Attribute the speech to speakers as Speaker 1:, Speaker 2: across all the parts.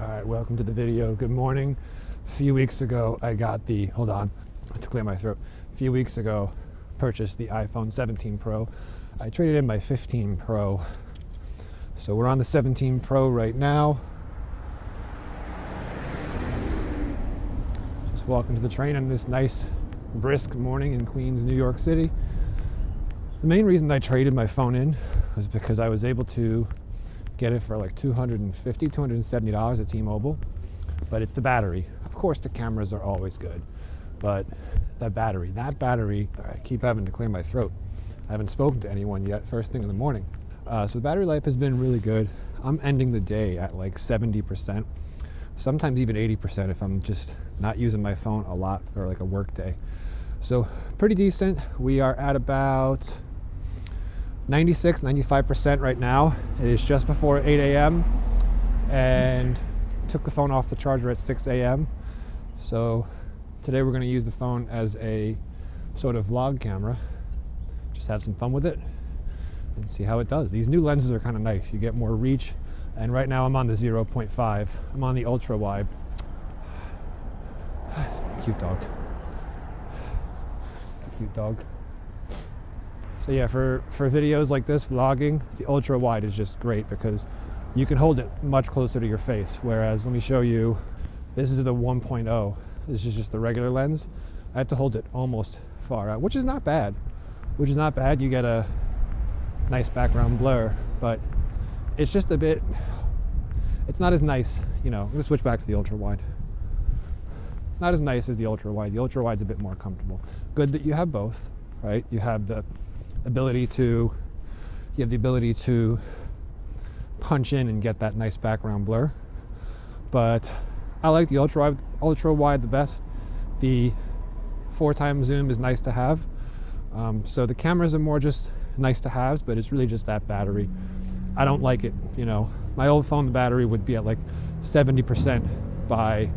Speaker 1: All right, welcome to the video. Good morning. A few weeks ago, I got the, hold on, to clear my throat. A few weeks ago, purchased the iPhone 17 Pro. I traded in my 15 Pro. So we're on the 17 Pro right now. Just walking to the train on this nice, brisk morning in Queens, New York City. The main reason I traded my phone in was because I was able to get it for like $250, $270 at T-Mobile, but it's the battery. Of course, the cameras are always good, but that battery, I keep having to clear my throat. I haven't spoken to anyone yet, first thing in the morning. So the battery life has been really good. I'm ending the day at like 70%, sometimes even 80% if I'm just not using my phone a lot for like a work day. So pretty decent. We are at about 96, 95% right now. It is just before 8 a.m. and took the phone off the charger at 6 a.m. So today we're going to use the phone as a sort of vlog camera. Just have some fun with it and see how it does. These new lenses are kind of nice. You get more reach. And right now I'm on the 0.5. I'm on the ultra wide. Cute dog. It's a cute dog. So yeah, for videos like this, vlogging, the ultra wide is just great because you can hold it much closer to your face. Whereas, let me show you, this is the 1.0. This is just the regular lens. I have to hold it almost far out, which is not bad. You get a nice background blur, but it's just a bit, it's not as nice, you know. I'm gonna switch back to the ultra wide. Not as nice as the ultra wide. The ultra wide's a bit more comfortable. Good that you have both, right? You have the ability to punch in and get that nice background blur. But I like the ultra wide the best. The 4x zoom is nice to have. So the cameras are more just nice to haves, but it's really just that battery. I don't like it, you know. My old phone, the battery would be at like 70% by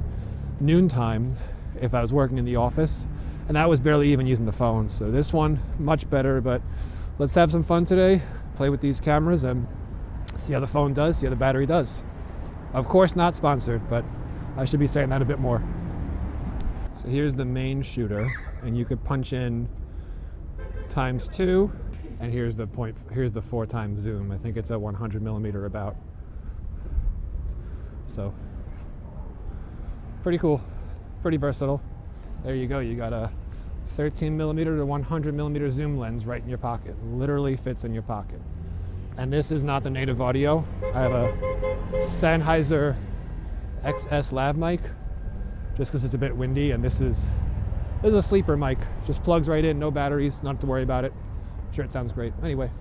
Speaker 1: noontime if I was working in the office. And that was barely even using the phone. So this one, much better, but let's have some fun today. Play with these cameras and see how the phone does, see how the battery does. Of course, not sponsored, but I should be saying that a bit more. So here's the main shooter, and you could punch in ×2, and here's the 4x zoom. I think it's a 100 millimeter about. So pretty cool, pretty versatile. There you go. You got a 13 millimeter to 100 millimeter zoom lens right in your pocket. Literally fits in your pocket. And this is not the native audio. I have a Sennheiser XS lav mic, just because it's a bit windy, and this is a sleeper mic. Just plugs right in, no batteries, not to worry about it. Sure, it sounds great. Anyway.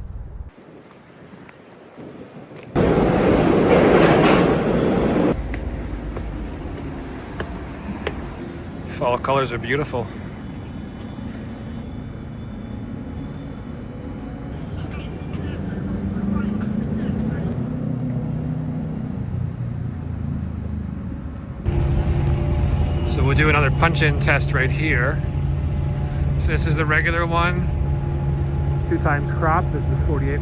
Speaker 1: Fall colors are beautiful. So we'll do another punch-in test right here. So this is the regular one, 2x crop. This is 48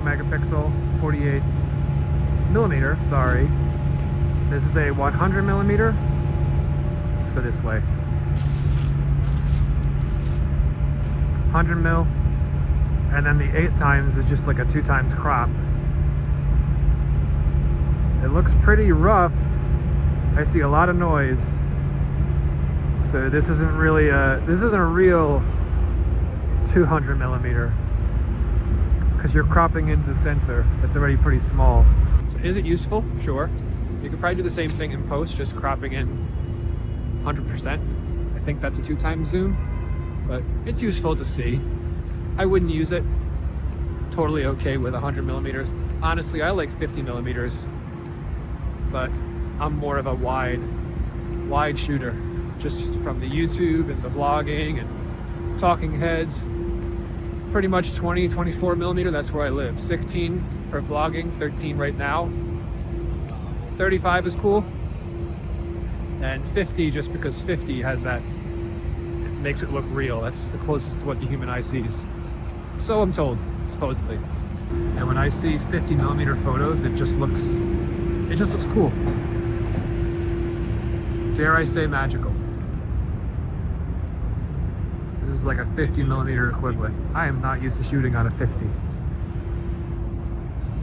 Speaker 1: millimeter, sorry. This is a 100 millimeter. Let's go this way. 100 mil, and then the 8x is just like a 2x crop. It looks pretty rough. I see a lot of noise. So this isn't a real 200 millimeter because you're cropping into the sensor. It's already pretty small. So is it useful? Sure. You could probably do the same thing in post, just cropping in 100%. I think that's a 2x zoom, but it's useful to see. I wouldn't use it. Totally okay with 100 millimeters. Honestly, I like 50 millimeters, but I'm more of a wide shooter. Just from the YouTube and the vlogging and talking heads. Pretty much 20, 24 millimeter, that's where I live. 16 for vlogging, 13 right now. 35 is cool. And 50, just because 50 has that, it makes it look real. That's the closest to what the human eye sees. So I'm told, supposedly. And when I see 50 millimeter photos, it just looks cool. dare I say magical. This is like a 50mm equivalent. I am not used to shooting on a 50.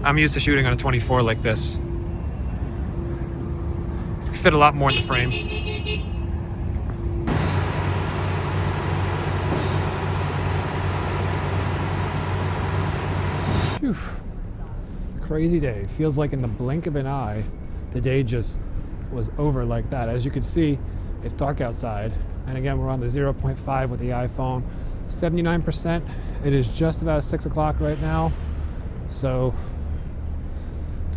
Speaker 1: I'm used to shooting on a 24 like this. Fit a lot more in the frame. Whew. Crazy day. Feels like in the blink of an eye, the day just was over like that. As you can see, it's dark outside. And again, we're on the 0.5 with the iPhone. 79%. It is just about 6 o'clock right now. So,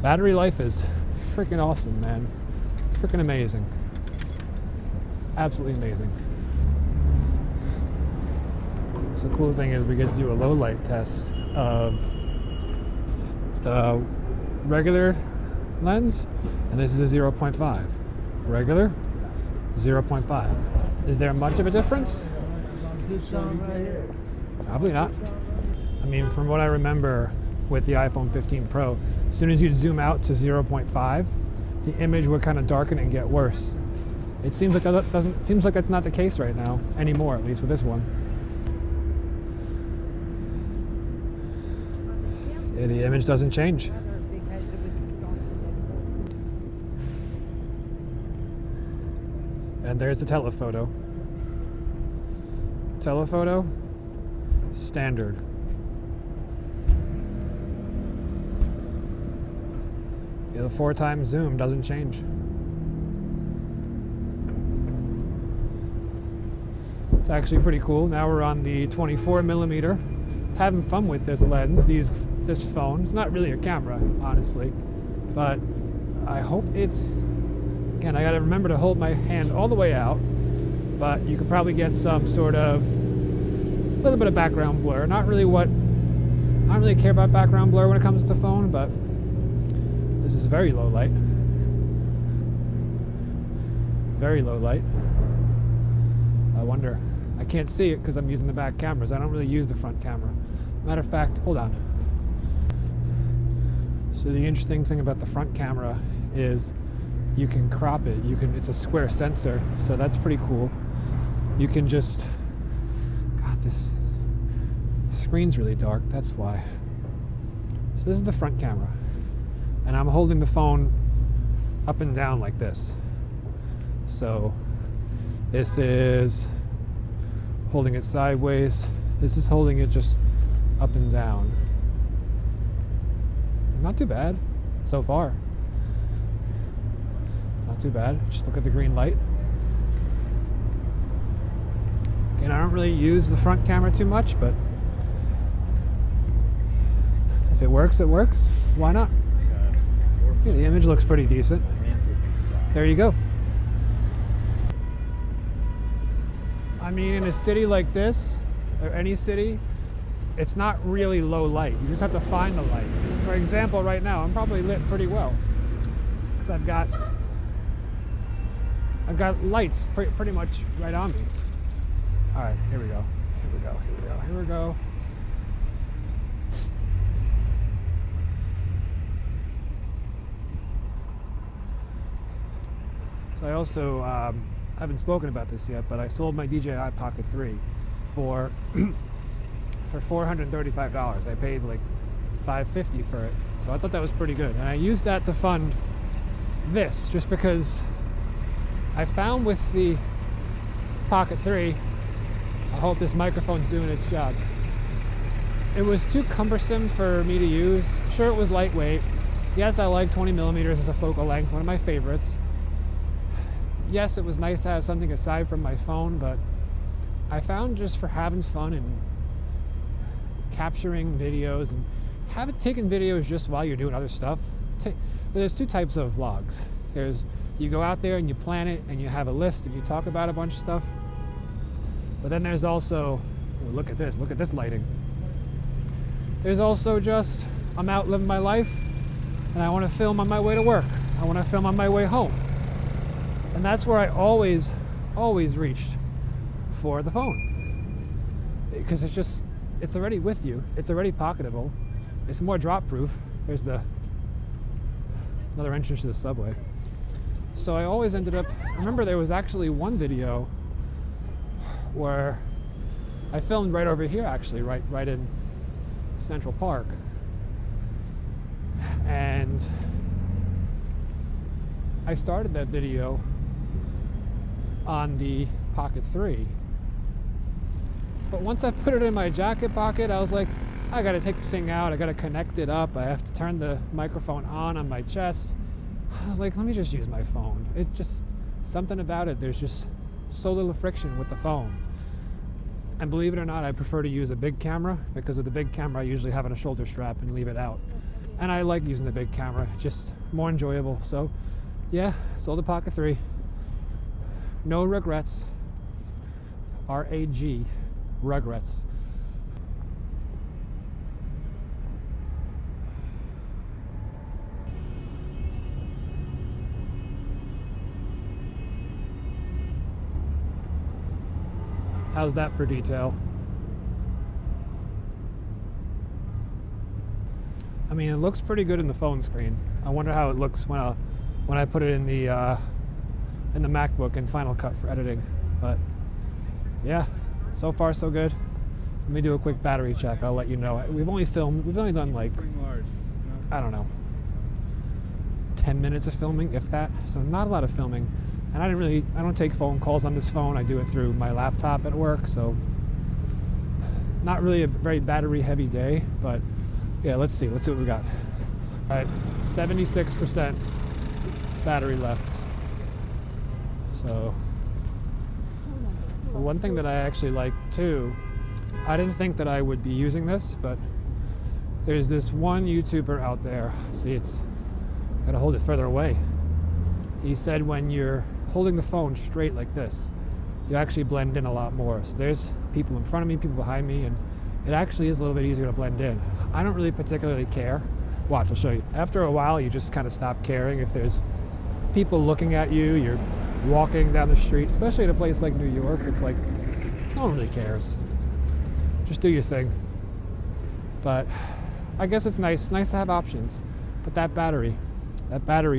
Speaker 1: battery life is freaking awesome, man. Freaking amazing. Absolutely amazing. So the cool thing is we get to do a low light test of the regular lens, and this is a 0.5. Regular, 0.5. Is there much of a difference? Probably not. I mean, from what I remember with the iPhone 15 Pro, as soon as you zoom out to 0.5, the image would kind of darken and get worse. It seems like that's not the case right now anymore, at least with this one. Yeah, the image doesn't change. And there's the telephoto. Telephoto, standard. Yeah, the 4x zoom doesn't change. It's actually pretty cool. Now we're on the 24mm. Having fun with this lens, this phone. It's not really a camera, honestly, but I hope it's. Again, I gotta remember to hold my hand all the way out, but you could probably get some sort of little bit of background blur. I don't really care about background blur when it comes to the phone, but this is very low light. Very low light. I wonder. I can't see it because I'm using the back cameras. I don't really use the front camera. Matter of fact, hold on. So the interesting thing about the front camera is you can crop it. It's a square sensor, so that's pretty cool. You can just, God, this screen's really dark, that's why. So this is the front camera. And I'm holding the phone up and down like this. So this is holding it sideways. This is holding it just up and down. Not too bad so far. Not too bad. Just look at the green light. Again, I don't really use the front camera too much, but if it works, it works. Why not? Yeah, the image looks pretty decent. There you go. I mean, in a city like this, or any city, it's not really low light. You just have to find the light. For example, right now, I'm probably lit pretty well. Because I've got lights pretty much right on me. All right, here we go. Here we go, here we go, here we go. So I also, haven't spoken about this yet, but I sold my DJI Pocket 3 for $435. I paid like $550 for it. So I thought that was pretty good. And I used that to fund this, just because I found with the Pocket 3, I hope this microphone's doing its job. It was too cumbersome for me to use. Sure, it was lightweight. Yes, I like 20mm as a focal length, one of my favorites. Yes, it was nice to have something aside from my phone, but I found just for having fun and capturing videos and taking videos just while you're doing other stuff. There's two types of vlogs. There's you go out there and you plan it and you have a list and you talk about a bunch of stuff. But then there's also, look at this lighting. There's also just, I'm out living my life and I want to film on my way to work. I want to film on my way home. And that's where I always reached for the phone. Because it's already with you. It's already pocketable. It's more drop proof. There's another entrance to the subway. So I always ended up, I remember there was actually one video where I filmed right over here, actually, right in Central Park. And I started that video on the Pocket 3. But once I put it in my jacket pocket, I was like, I gotta take the thing out, I gotta connect it up, I have to turn the microphone on my chest. I was like, let me just use my phone. It just, something about it, there's just so little friction with the phone. And believe it or not, I prefer to use a big camera, because with the big camera I usually have it on a shoulder strap and leave it out. And I like using the big camera, just more enjoyable. So yeah, sold the Pocket 3. No regrets. R-A-G, regrets. How's that for detail? I mean, it looks pretty good in the phone screen. I wonder how it looks when I put it in the MacBook in Final Cut for editing. But yeah, so far so good. Let me do a quick battery check. I'll let you know. We've only done like, I don't know, 10 minutes of filming, if that. So not a lot of filming. And I don't take phone calls on this phone. I do it through my laptop at work, so not really a very battery heavy day, but yeah, let's see what we got. All right, 76% battery left. So one thing that I actually like too, I didn't think that I would be using this, but there's this one YouTuber out there. See, it's gotta hold it further away. He said when you're holding the phone straight like this, you actually blend in a lot more. So there's people in front of me, people behind me, and it actually is a little bit easier to blend in. I don't really particularly care. Watch, I'll show you. After a while, you just kind of stop caring if there's people looking at you, you're walking down the street, especially in a place like New York, it's like, no one really cares. Just do your thing. But I guess it's nice to have options. But that battery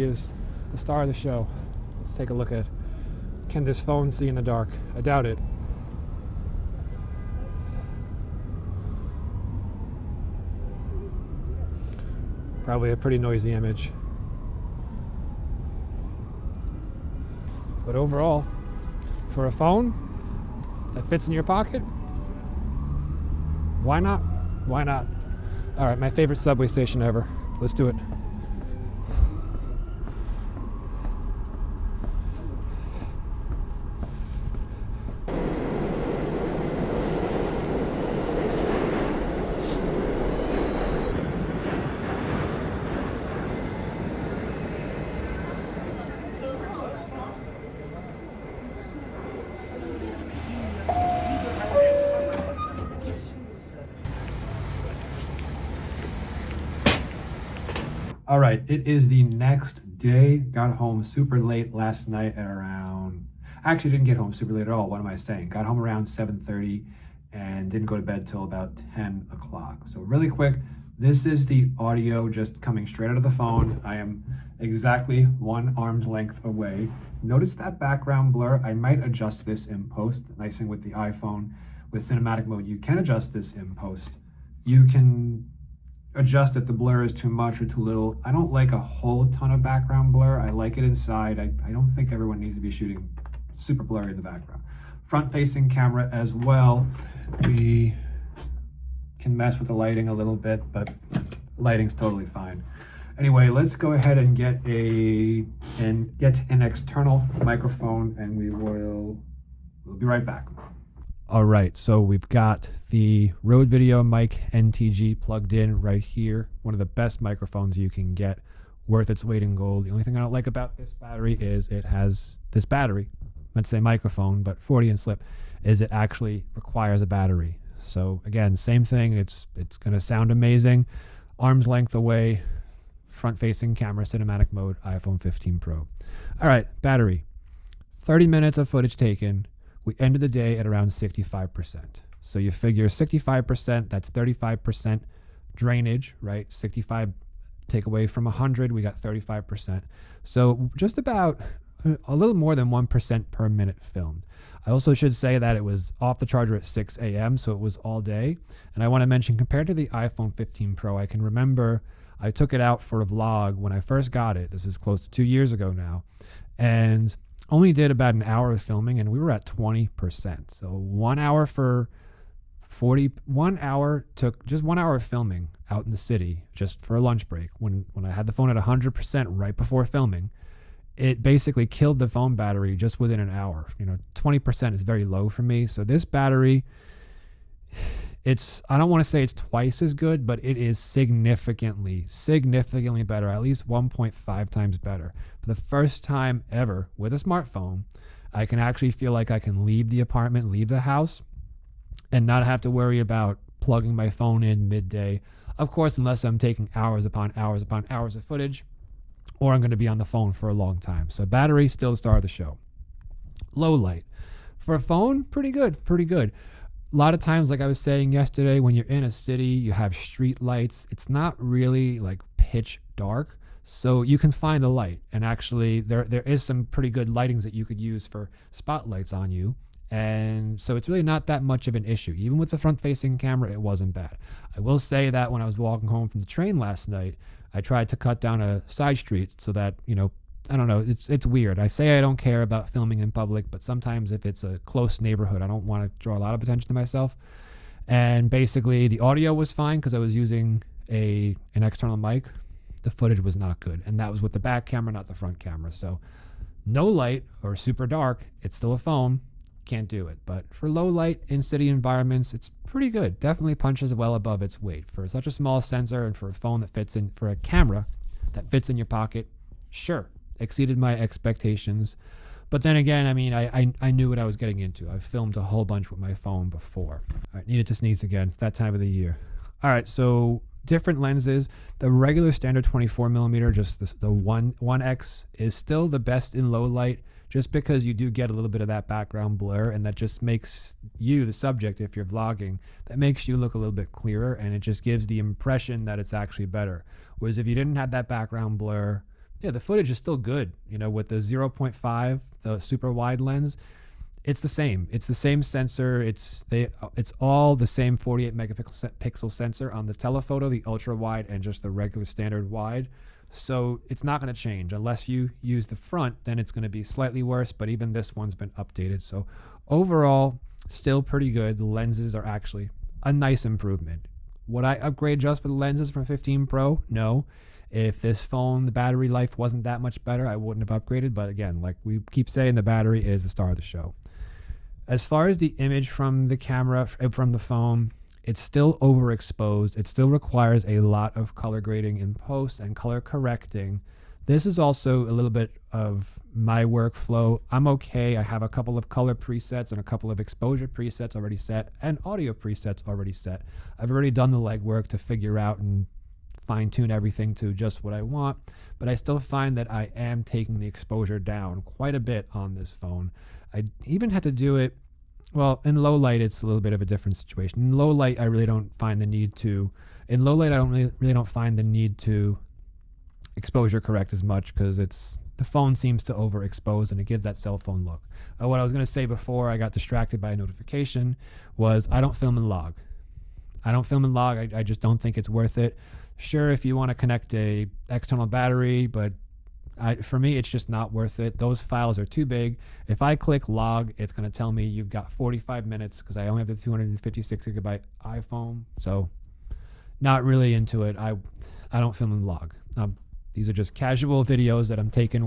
Speaker 1: is the star of the show. Let's take a look at, can this phone see in the dark? I doubt it. Probably a pretty noisy image. But overall, for a phone that fits in your pocket, why not? Why not? All right, my favorite subway station ever. Let's do it. All right, it is the next day. Got home super late last night at around, actually didn't get home super late at all. What am I saying? Got home around 7:30 and didn't go to bed till about 10 o'clock. So really quick, this is the audio just coming straight out of the phone. I am exactly 1 arm's length away. Notice that background blur. I might adjust this in post. Nice thing with the iPhone, with cinematic mode, you can adjust this in post. You can adjust if the blur is too much or too little. I don't like a whole ton of background blur. I like it inside. I don't think everyone needs to be shooting super blurry in the background. Front facing camera as well. We can mess with the lighting a little bit, but lighting's totally fine. Anyway, let's go ahead and get an external microphone, and we'll be right back. All right, so we've got the Rode Video Mic NTG plugged in right here. One of the best microphones you can get, worth its weight in gold. The only thing I don't like about this battery is it has this battery, let's say microphone, but 40 inch slip, is it actually requires a battery. So again, same thing, it's gonna sound amazing. Arm's length away, front facing camera, cinematic mode, iPhone 15 Pro. All right, battery, 30 minutes of footage taken. We ended the day at around 65%. So you figure 65%, that's 35% drainage, right? 65 take away from 100, we got 35%. So just about a little more than 1% per minute filmed. I also should say that it was off the charger at 6 a.m., so it was all day. And I want to mention, compared to the iPhone 15 Pro, I can remember I took it out for a vlog when I first got it. This is close to 2 years ago now. And only did about an hour of filming, and we were at 20%. So 1 hour for 1 hour took just 1 hour of filming out in the city just for a lunch break. When I had the phone at 100% right before filming, it basically killed the phone battery just within an hour. 20% is very low for me. So this battery, I don't want to say it's twice as good, but it is significantly better, at least 1.5 times better. For the first time ever with a smartphone, I can actually feel like I can leave the apartment, leave the house, and not have to worry about plugging my phone in midday. Of course, unless I'm taking hours upon hours upon hours of footage, or I'm going to be on the phone for a long time. So battery, still the star of the show. Low light. For a phone, pretty good. A lot of times, like I was saying yesterday, when you're in a city, you have street lights. It's not really like pitch dark, so you can find the light. And actually, there is some pretty good lightings that you could use for spotlights on you. And so it's really not that much of an issue. Even with the front-facing camera, it wasn't bad. I will say that when I was walking home from the train last night, I tried to cut down a side street so that, I don't know, it's weird. I say I don't care about filming in public, but sometimes if it's a close neighborhood, I don't want to draw a lot of attention to myself. And basically the audio was fine because I was using an external mic. The footage was not good. And that was with the back camera, not the front camera. So no light or super dark, it's still a phone. Can't do it. But for low light in city environments, it's pretty good. Definitely punches well above its weight for such a small sensor, and for a phone that fits in, for a camera that fits in your pocket. Sure, exceeded my expectations. But then again, I mean, I knew what I was getting into. I've filmed a whole bunch with my phone before. All right, needed to sneeze again. It's that time of the year. All right, so different lenses. The regular standard 24 millimeter, just the 1X, is still the best in low light, just because you do get a little bit of that background blur, and that just makes you, the subject, if you're vlogging, that makes you look a little bit clearer, and it just gives the impression that it's actually better. Whereas if you didn't have that background blur, yeah, the footage is still good. With the 0.5, the super wide lens, it's the same. It's the same sensor. It's all the same 48 megapixel sensor on the telephoto, the ultra wide, and just the regular standard wide. So it's not going to change unless you use the front. Then it's going to be slightly worse. But even this one's been updated. So overall, still pretty good. The lenses are actually a nice improvement. Would I upgrade just for the lenses from 15 Pro? No. If this phone, the battery life wasn't that much better, I wouldn't have upgraded. But again, like we keep saying, the battery is the star of the show. As far as the image from the camera, from the phone, it's still overexposed. It still requires a lot of color grading in post and color correcting. This is also a little bit of my workflow. I'm okay. I have a couple of color presets and a couple of exposure presets already set, and audio presets already set. I've already done the legwork to figure out and fine tune everything to just what I want, but I still find that I am taking the exposure down quite a bit on this phone. I even had to do it, well, in low light, it's a little bit of a different situation. In low light, I really don't find the need to, really don't find the need to exposure correct as much, because the phone seems to overexpose and it gives that cell phone look. What I was going to say before I got distracted by a notification was I don't film and log. I just don't think it's worth it. Sure, if you want to connect a external battery, but for me, it's just not worth it. Those files are too big. If I click log, it's going to tell me you've got 45 minutes because I only have the 256 gigabyte iPhone. So not really into it. I don't film and log. These are just casual videos that I'm taking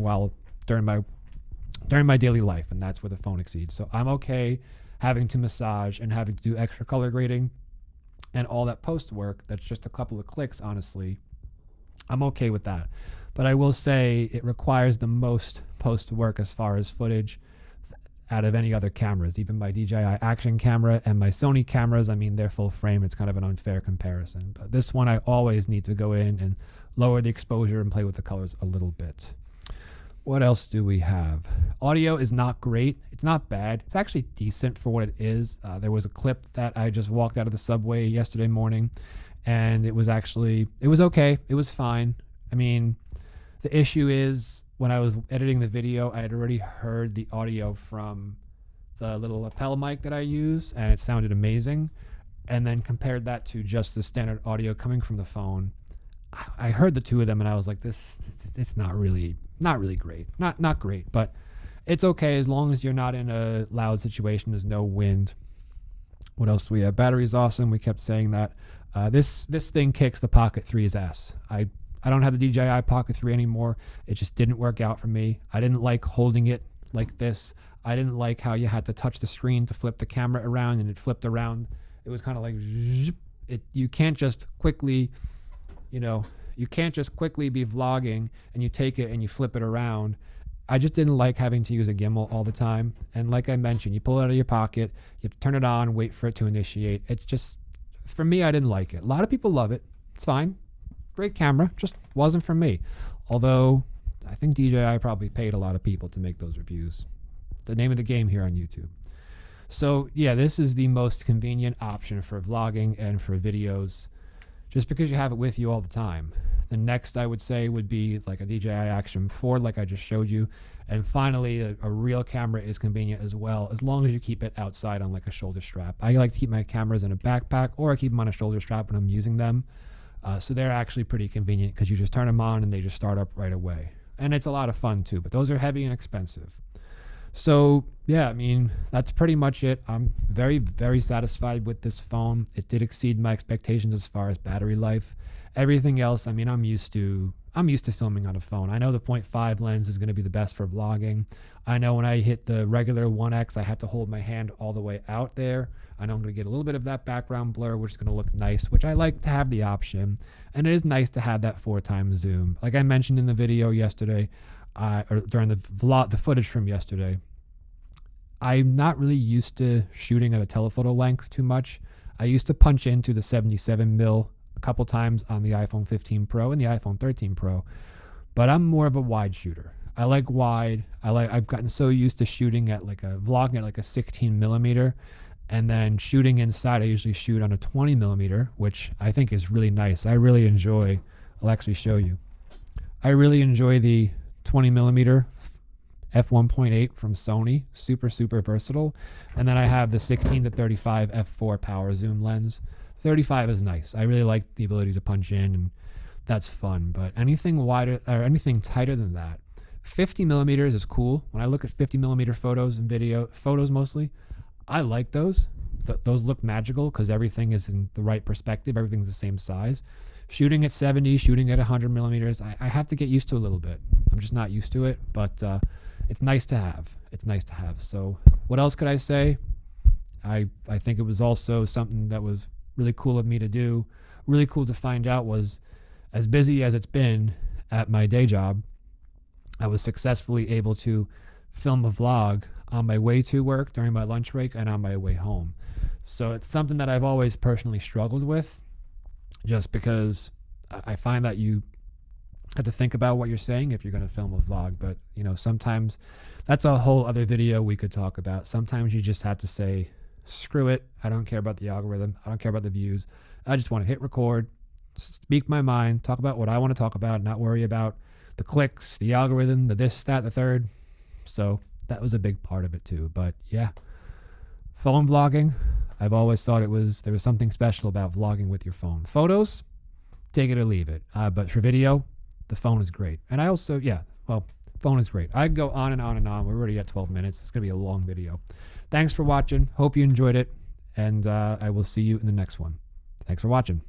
Speaker 1: during my daily life, and that's where the phone exceeds. So I'm okay having to massage and having to do extra color grading and all that post work. That's just a couple of clicks, honestly. I'm okay with that. But I will say it requires the most post work as far as footage out of any other cameras. Even my DJI action camera and my Sony cameras, I mean, they're full frame. It's kind of an unfair comparison. But this one, I always need to go in and lower the exposure and play with the colors a little bit. What else do we have? Audio is not great. It's not bad. It's actually decent for what it is. There was a clip that I just walked out of the subway yesterday morning, and it was okay. It was fine. I mean, the issue is, when I was editing the video, I had already heard the audio from the little lapel mic that I use, and it sounded amazing. And then compared that to just the standard audio coming from the phone, I heard the two of them, and I was like, this it's not really great, not great, but it's okay as long as you're not in a loud situation. There's no wind. What else do we have? Battery's awesome. We kept saying that. This thing kicks the Pocket 3's ass. I don't have the DJI Pocket 3 anymore. It just didn't work out for me. I didn't like holding it like this. I didn't like how you had to touch the screen to flip the camera around, and it flipped around. It was kind of like you can't just quickly, be vlogging and you take it and you flip it around. I just didn't like having to use a gimbal all the time. And like I mentioned, you pull it out of your pocket, you have to turn it on, wait for it to initiate. It's just, for me, I didn't like it. A lot of people love it. It's fine. Great camera. Just wasn't for me. Although I think DJI probably paid a lot of people to make those reviews. The name of the game here on YouTube. So yeah, this is the most convenient option for vlogging and for videos, just because you have it with you all the time. The next I would say would be like a DJI Action 4, like I just showed you. And finally, a real camera is convenient as well, as long as you keep it outside on like a shoulder strap. I like to keep my cameras in a backpack, or I keep them on a shoulder strap when I'm using them. So they're actually pretty convenient because you just turn them on and they just start up right away. And it's a lot of fun too, but those are heavy and expensive. So yeah, I mean, that's pretty much it. I'm very, very satisfied with this phone. It did exceed my expectations as far as battery life. Everything else, I mean, I'm used to filming on a phone. I know the 0.5 lens is going to be the best for vlogging. I know when I hit the regular 1X, I have to hold my hand all the way out there. I know I'm going to get a little bit of that background blur, which is going to look nice, which I like to have the option. And it is nice to have that 4x zoom. Like I mentioned in the video yesterday, or during the footage from yesterday, I'm not really used to shooting at a telephoto length too much. I used to punch into the 77mm a couple times on the iPhone 15 Pro and the iPhone 13 Pro, but I'm more of a wide shooter. I like wide. I've gotten so used to shooting at vlogging at like a 16mm, and then shooting inside, I usually shoot on a 20mm, which I think is really nice. I really enjoy. I'll actually show you. I really enjoy the 20mm f1.8 from Sony. Super versatile. And then I have the 16 to 35 f4 power zoom lens. 35 is nice. I really like the ability to punch in, and that's fun. But anything wider or anything tighter than that, 50mm is cool. When I look at 50mm photos and photos mostly, I like those. Those look magical because everything is in the right perspective. Everything's the same size. Shooting at 70, shooting at 100mm, I have to get used to a little bit. I'm just not used to it, but it's nice to have. It's nice to have. So what else could I say? I think it was also something that was really cool of me to do. Really cool to find out was, as busy as it's been at my day job, I was successfully able to film a vlog on my way to work, during my lunch break, and on my way home. So it's something that I've always personally struggled with, just because I find that you have to think about what you're saying if you're going to film a vlog. But, sometimes that's a whole other video we could talk about. Sometimes you just have to say, screw it. I don't care about the algorithm. I don't care about the views. I just want to hit record, speak my mind, talk about what I want to talk about, not worry about the clicks, the algorithm, the this, that, the third. So that was a big part of it too. But yeah, phone vlogging, I've always thought there was something special about vlogging with your phone. Photos, take it or leave it. But for video, the phone is great. And I also, phone is great. I could go on and on and on. We're already at 12 minutes. It's going to be a long video. Thanks for watching. Hope you enjoyed it. And I will see you in the next one. Thanks for watching.